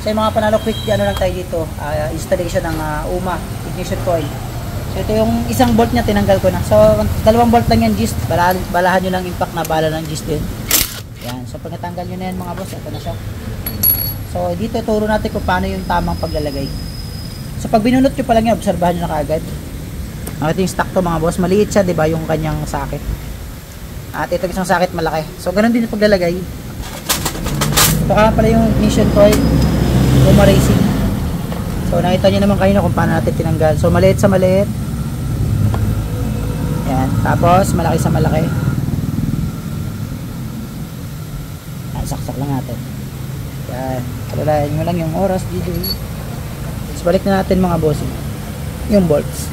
So yung mga panalo quick, ano lang tayo dito, installation ng UMA ignition coil. So ito yung isang bolt niya, tinanggal ko na. So 2 bolt lang yan, gist. Balahan nyo lang impact na bala ng gist din. Yan. So pag natanggal nyo na yan mga boss, ito na siya. So dito turo natin kung paano yung tamang paglalagay. So pag binunot nyo pa lang yan, obserbahan nyo na kaagad. Ang ating stock to mga boss, maliit siya, diba, yung kanyang sakit. At ito isang sakit malaki. So ganun din yung paglalagay. Ito ka pala yung ignition coil UMA Racing. So nakita nyo naman kanina kung paano natin tinanggal. So maliit sa maliit. Yan. Tapos malaki sa malaki. Saksak lang natin. Yan. Kalalayan nyo lang yung oras dito. Tapos balik na natin mga bossing yung bolts.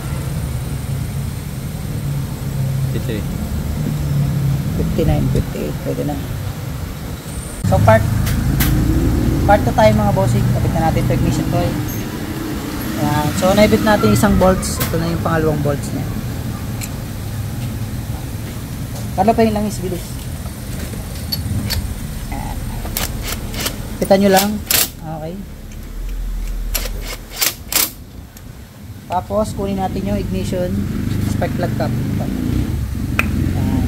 59, 58. Pwede na. So part 2 tayo mga bossing. Kapit na natin ito ignition coil. Yan. So naibit natin isang bolts. Ito na yung pangalawang bolts niya. Karlo pa yung langis, bilis. Yan. Kita nyo lang. Okay. Tapos kunin natin yung ignition spark plug cap. Yan.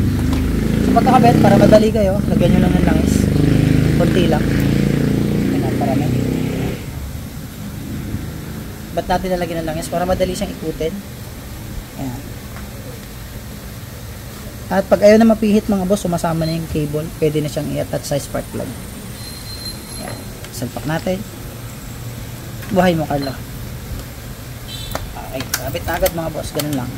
So pagkakabit, para madali kayo, lagyan nyo lang ng langis. Kunti lang. Parami. Ba't natin nalagyan ng langis? Para madali siyang ikutin. Ayan. At pag ayaw na mapihit mga boss, sumasama na yung cable, pwede na siyang i-attach sa spark plug. Ayan. Salpak natin. Buhay mo, Carlo. Okay. Kabit na agad mga boss. Ganun lang.